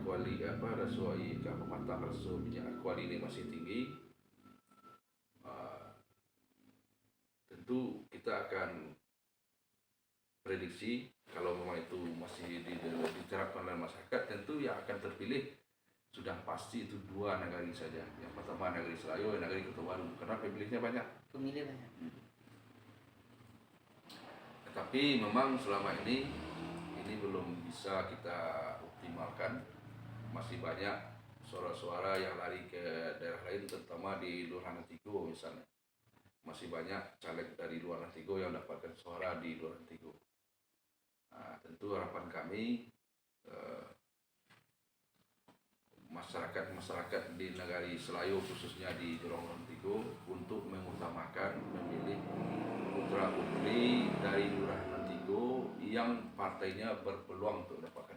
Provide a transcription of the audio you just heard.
rasoi ke pematang rasu minyak kuali ini masih tinggi, tentu kita akan prediksi kalau memang itu masih diterapkan oleh masyarakat, tentu yang akan terpilih sudah pasti itu dua nagari saja. Yang pertama nagari Selayo dan nagari Kota Baru, karena pemilihnya banyak. Tetapi memang selama ini belum bisa kita optimalkan. Masih banyak suara-suara yang lari ke daerah lain, terutama di Luar Ngantigo misalnya. Masih banyak caleg dari Luar Ngantigo yang dapatkan suara di Luar Ngantigo. Nah, tentu harapan kami masyarakat di Nagari Selayo, khususnya di Jorong Ngantigo, untuk mengutamakan memilih putra-putri dari Lurah Ngantigo yang partainya berpeluang untuk dapatkan